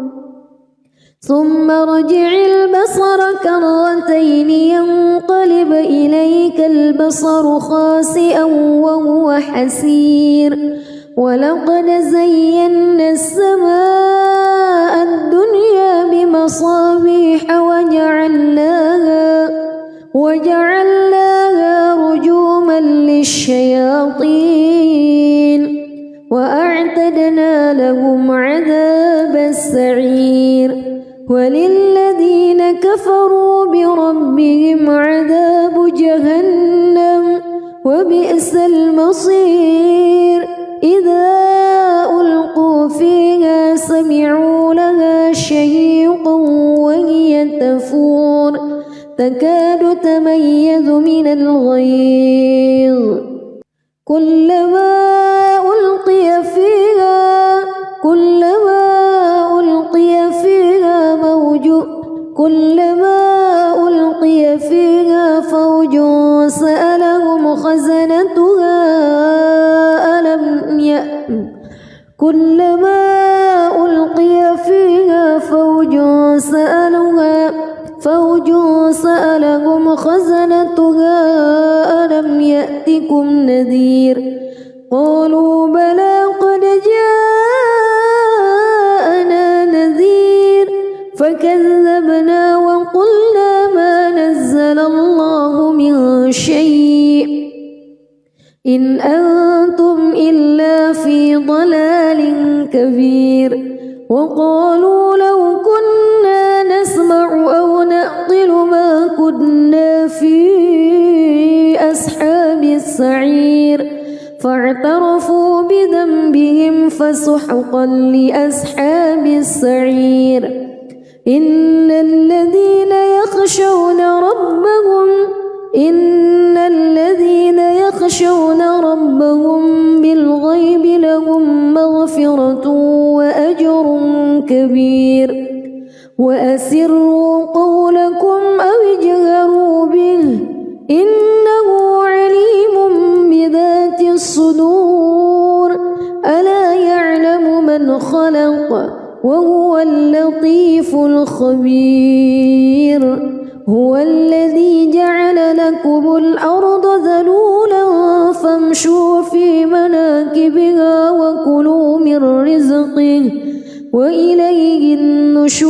ثم ارجع البصر كرتين ينقلب إليك البصر خاسئا وهو حسير ولقد زينا السماء الدنيا بمصابيح وجعلناها رجوما للشياطين كفروا بربهم عذاب جهنم وبئس المصير إذا ألقوا فيها سمعوا لها شهيقا وهي تفور تكاد تميز من الغيظ كلما ألقي فيها فوج سألهم خزنتها ألم يأتكم نذير قالوا بلى قد جاءنا نذير فكذبنا وقلنا ما نزل الله من شيء إن أنتم إلا في ضلال كبير وقالوا لو كنا نسمع أو نعقل ما كنا في أصحاب السعير فاعترفوا بذنبهم فسحقا لأصحاب السعير إن الذين يخشون ربهم بالغيب لهم مغفرة وأجر كبير وأسروا قولكم أو اجهروا به إنه عليم بذات الصدور ألا يعلم من خلق وهو اللطيف الخبير هو الذي جعل لكم الأرض ذلولا فامشوا في مناكبها وكلوا من رزقه وإليه النشور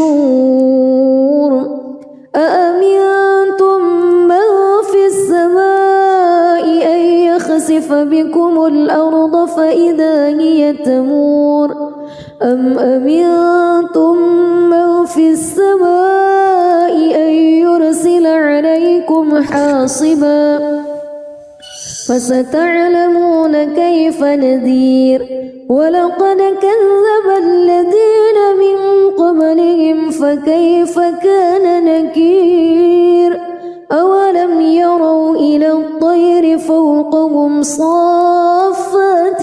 أأمنتم من في السماء أن يخسف بكم الأرض فإذا هي تمور أم أمنتم من في السماء أن يرسل عليكم حاصبا فستعلمون كيف نذير ولقد كذب الذين من قبلهم فكيف كان نكير أولم يروا إلى الطير فوقهم صافات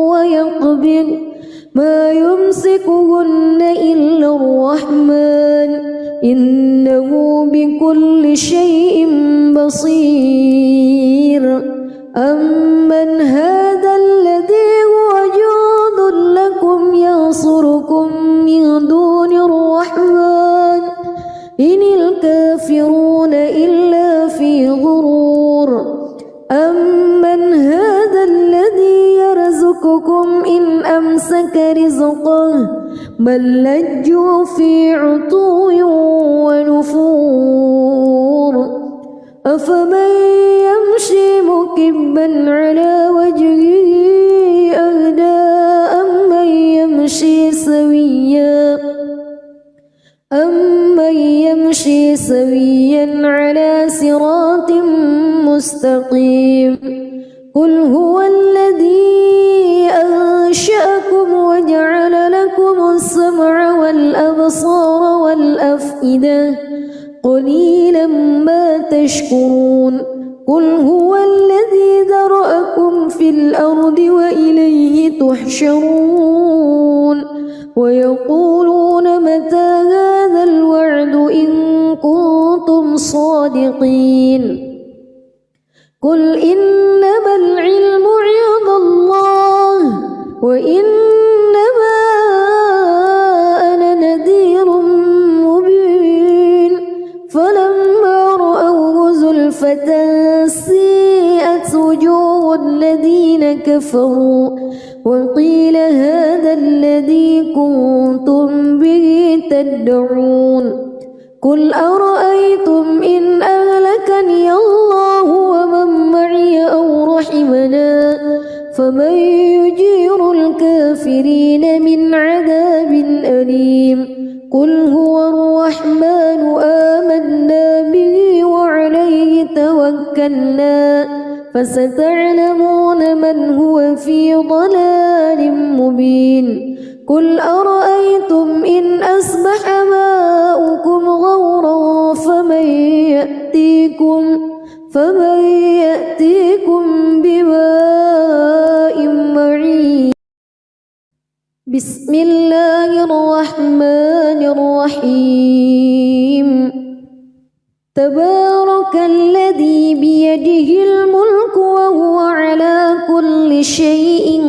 ويقبض ما يمسكهن إلا الرحمن إنه بكل شيء بصير أمن هذا الذي هو جند لكم ينصركم من دون الرحمن إن الكافرون إلا في غرور أمن هذا الذي يرزقكم إن أمسك رزقه بل لجوا في عتو ونفور أفمن يمشي مكبا على وجهه أهدى أمن يمشي سويا على صراط مستقيم قل هو الذي أنشأكم وجعل لكم السمع والأبصار والأفئدة قليلا ما تشكرون قل هو الذي ذرأكم في الأرض وإليه تحشرون ويقولون متى هذا الوعد إن كنتم صادقين قل إنما العلم عند الله وإنما أنا نذير مبين فلما رأوه زلفة سيئت وجوه الذين كفروا وقيل هذا الذي كنتم به تدعون قل أرأيتم إن أهلكني الله ومن معي أو رحمنا فمن يجير الكافرين من عذاب أليم قل هو الرحمن آمنت توكلنا فستعلمون من هو في ضلال مبين قل أرأيتم إن أصبح ماؤكم غورا فمن يأتيكم بماء معين بسم الله الرحمن الرحيم تبارك الذي بيده الملك وهو على كل شيء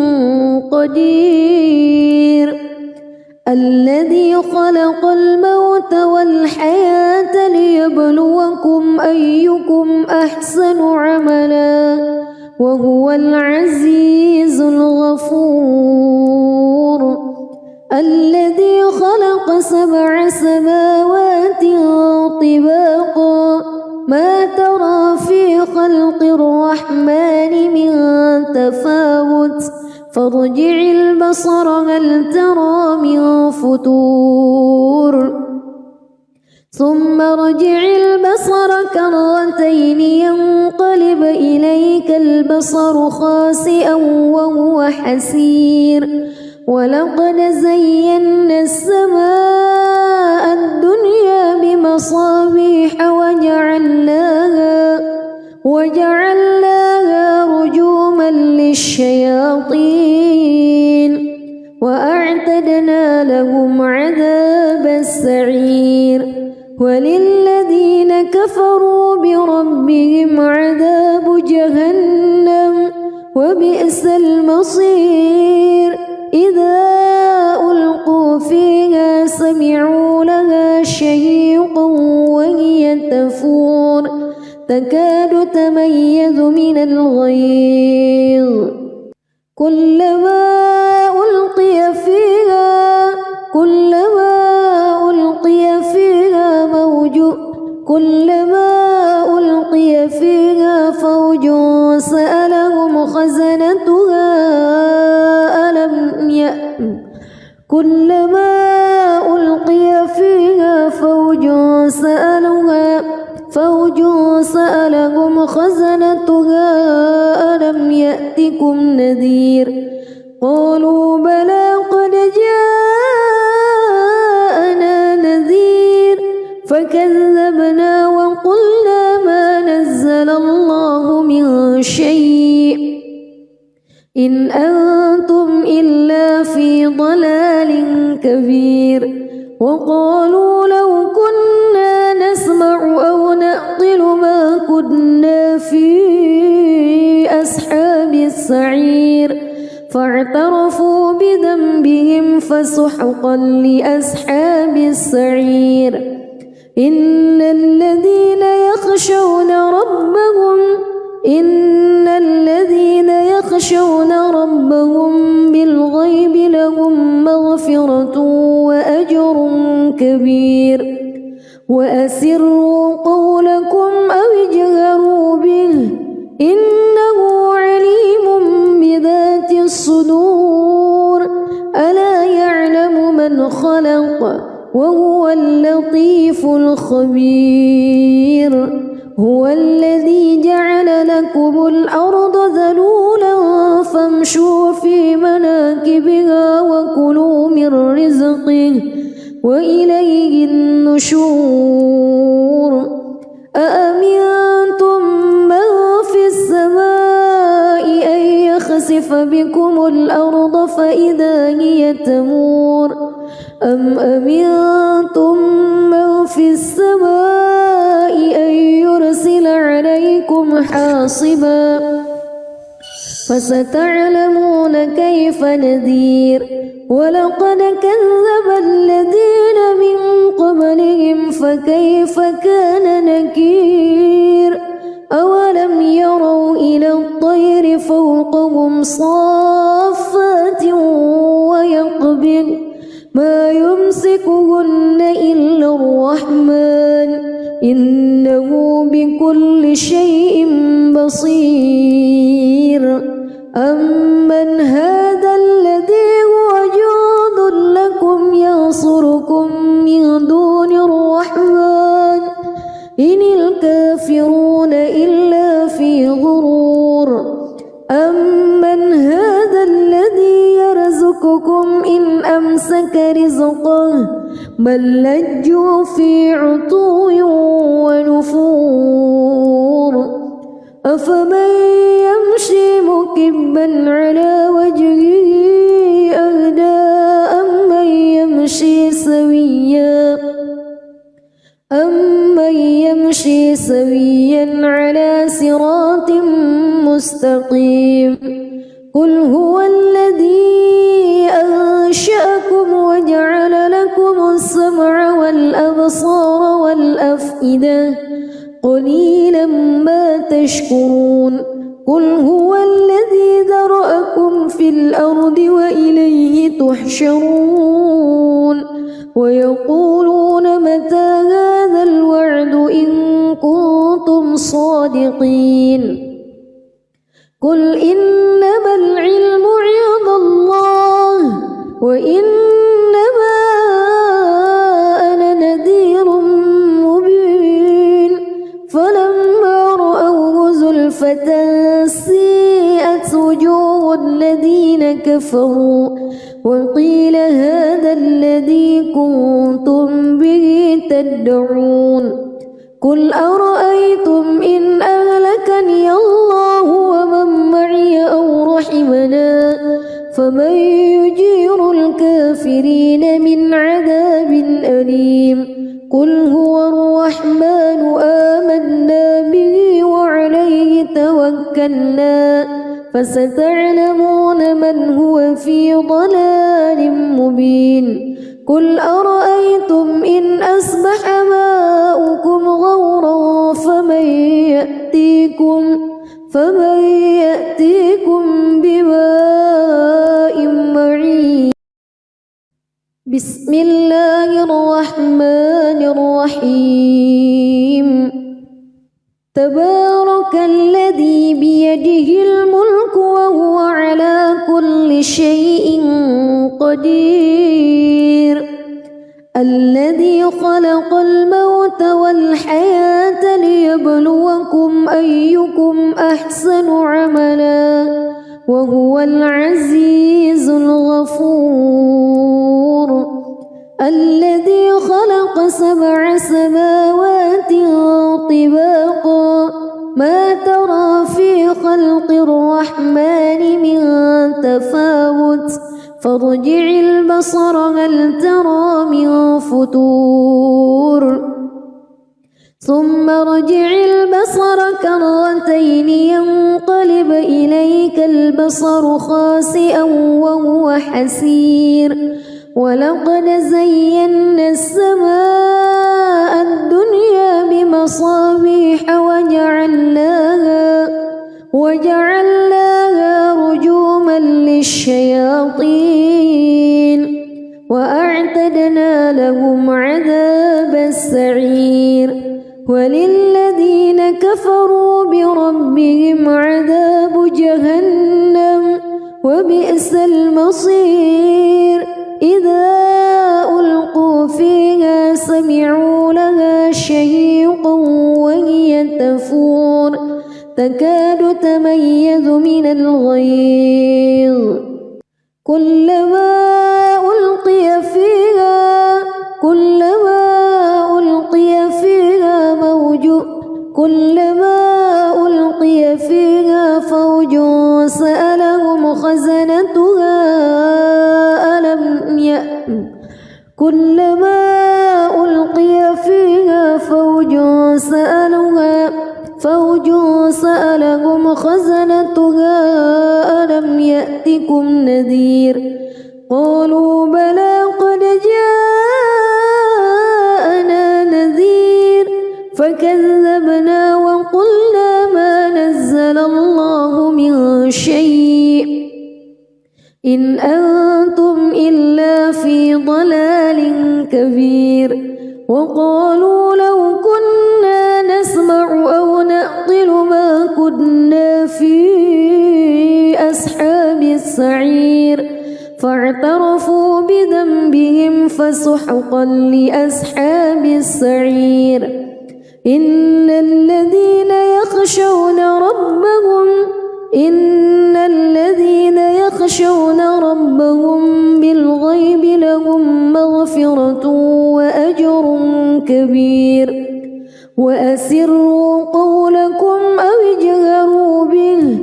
قدير الذي خلق الموت والحياة ليبلوكم أيكم أحسن عملا وهو العزيز الغفور الذي خلق 7 سماوات طباقا ما ترى في خلق الرحمن من تفاوت فارجع البصر هل ترى من فتور ثم ارجع البصر كرتين ينقلب إليك البصر خاسئا وهو حسير ولقد زينا السماء الدنيا بمصابيح وجعلناها رجوما للشياطين وأعتدنا لهم عذاب السعير وللذين كفروا بربهم عذاب جهنم وبئس المصير إذا ألقوا فيها سمعوا لها شهيقا وهي تفور تكاد تميز من الغيظ كلما ألقي فيها فوج سألهم خزنتها ألم يأتكم نذير قالوا بلى قد جاءنا نذير فكذبنا وقلنا ما نزل الله من شيء إن أنتم إلا في ضلال كبير وقالوا لو كنا نسمع أو نعقل ما كنا في أصحاب السعير فاعترفوا بذنبهم فسحقا لأصحاب السعير إن الذين يخشون ربهم بالغيب لهم مغفرة وأجر كبير وأسروا قولكم أو اجهروا به إنه عليم بذات الصدور ألا يعلم من خلق وهو اللطيف الخبير هو الذي جعل لكم الأرض ذلولا فامشوا في مناكبها وكلوا من رزقه وإليه النشور أأمنتم من في السماء أن يخسف بكم الأرض فإذا هي تمور أم أمنتم من في السماء أن يرسل عليكم حاصبا فستعلمون كيف نذير ولقد كذب الذين من قبلهم فكيف كان نكير أولم يروا إلى الطير فوقهم صافات ويقبض ما يمسكهن إلا الرحمن إنه بكل شيء بصير أمن هذا الذي هو جند لكم ينصركم من دون الرحمن إن الكافرون إلا بل لجوا في عتو ونفور أفمن يمشي مكبا على وجهه أهدى أمن يمشي سويا على صراط مستقيم قل هو الذي أنشأكم وجعل لكم السمع والأبصار والأفئدة قليلا ما تشكرون قل هو الذي ذرأكم في الأرض وإليه تحشرون ويقولون متى هذا الوعد إن كنتم صادقين قل إنما العلم عند الله وإنما أنا نذير مبين فلما رأوه زلفة سيئت وجوه الذين كفروا وقيل هذا الذي كنتم به تدعون قل أرأيتم إن أهلكني الله ومن معي أو رحمنا فمن يجير الكافرين من عذاب أليم قل هو الرحمن آمنا به وعليه توكلنا فستعلمون من هو في ضلال مبين قل أرأيتم إن أصبح ماؤكم غورا فمن يأتيكم بماء معين بسم الله الرحمن الرحيم تبارك الذي بيده الملك وهو على كل شيء قدير الذي خلق الموت والحياة ليبلوكم أيكم أحسن عملا وهو العزيز الغفور الذي خلق 7 سماوات طباقا ما ترى في خلق الرحمن من تفاوت فارجع البصر هل ترى من فتور ثم ارجع البصر كرتين ينقلب إليك البصر خاسئا وهو حسير ولقد زينا السماء الدنيا بمصابيح وجعلناها رجوما للشياطين وأعتدنا لهم عذاب السعير وللذين كفروا بربهم عذاب جهنم وبئس المصير إذا ألقوا فيها سمعوا لها شهيقا وهي تفور تكاد تميز من الغيظ كلما ألقي فيها فوج سألهم خزنتها ألم يأتكم نذير قالوا بلى قد جاءنا نذير فكذبنا وقلنا ما نزل الله من شيء إن أنتم إلا في ضلال كبير وقالوا لو كنا نسمع أو نعقل ما كنا في أصحاب السعير فاعترفوا بذنبهم فسحقا لأصحاب السعير إن الذين يخشون ربهم بالغيب لهم مغفرة وأسروا قولكم أو اجهروا به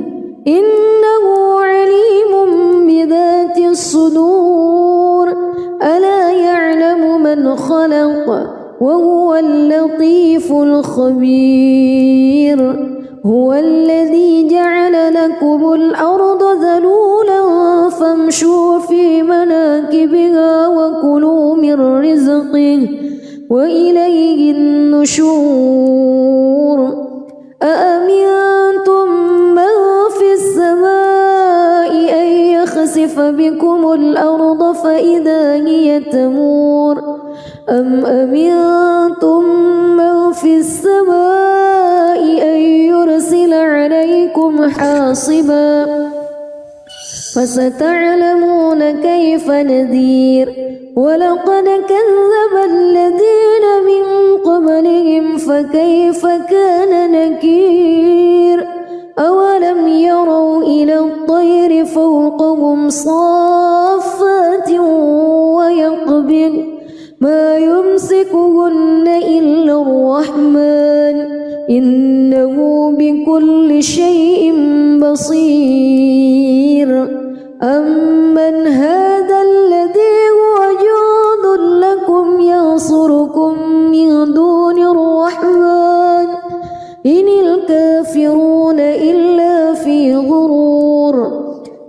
إنه عليم بذات الصدور ألا يعلم من خلق وهو اللطيف الخبير هو الذي جعل لكم الأرض ذلولا فامشوا في مناكبها وكلوا من رزقه وإليه النشور أأمنتم من في السماء أن يخسف بكم الأرض فإذا هي تمور أم أمنتم من في السماء أن يرسل عليكم حاصبا فستعلمون كيف نذير ولقد كذب الذين من قبلهم فكيف كان نكير أولم يروا إلى الطير فوقهم صافات ويقبض ما يمسكهن إلا الرحمن إنه بكل شيء بصير أمن هذا الذي هو جند لكم ينصركم من دون الرحمن إن الكافرون إلا في غرور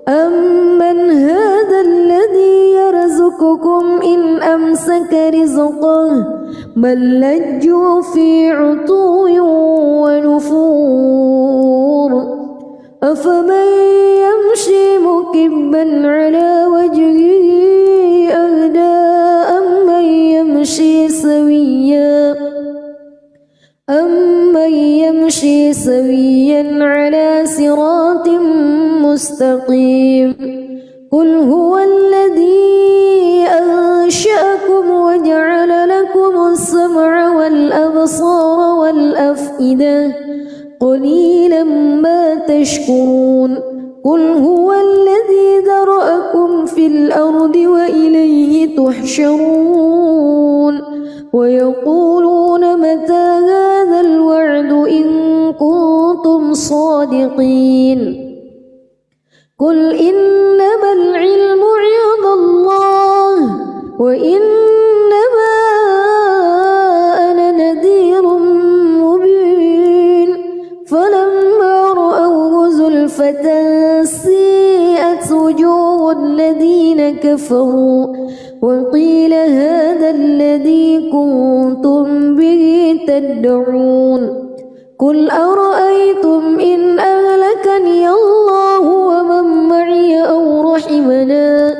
أمن هذا الذي يرزقكم إن أمسك رزقه بل لجوا في عتو ونفور أفمن يمشي مكبا على وجهه أهدى أمن يمشي سويا على صراط مستقيم قل هو الذي أنشأكم وجعل لكم السمع والأبصار والأفئدة قليلا ما تشكرون قل هو الذي ذرأكم في الأرض وإليه تحشرون ويقولون متى هذا الوعد إن كنتم صادقين قل إنما العلم عند الله وإنما أنا نذير مبين فلما رأوه زلفة سيئت وجوه الذين كفروا وقيل هذا الذي كنتم به تدعون قل أرأيتم إن أهلكني الله ومن معي أو رحمنا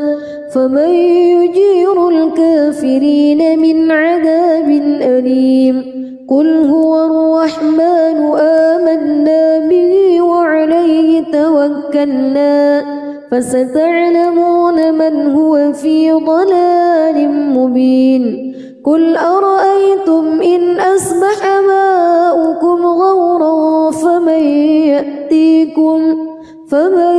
فمن يجير الكافرين من عذاب أليم قل هو الرحمن آمنا به وعليه توكلنا فستعلمون من هو في ضلال مبين قل أرأيتم إن أصبح ماؤكم غورا فمن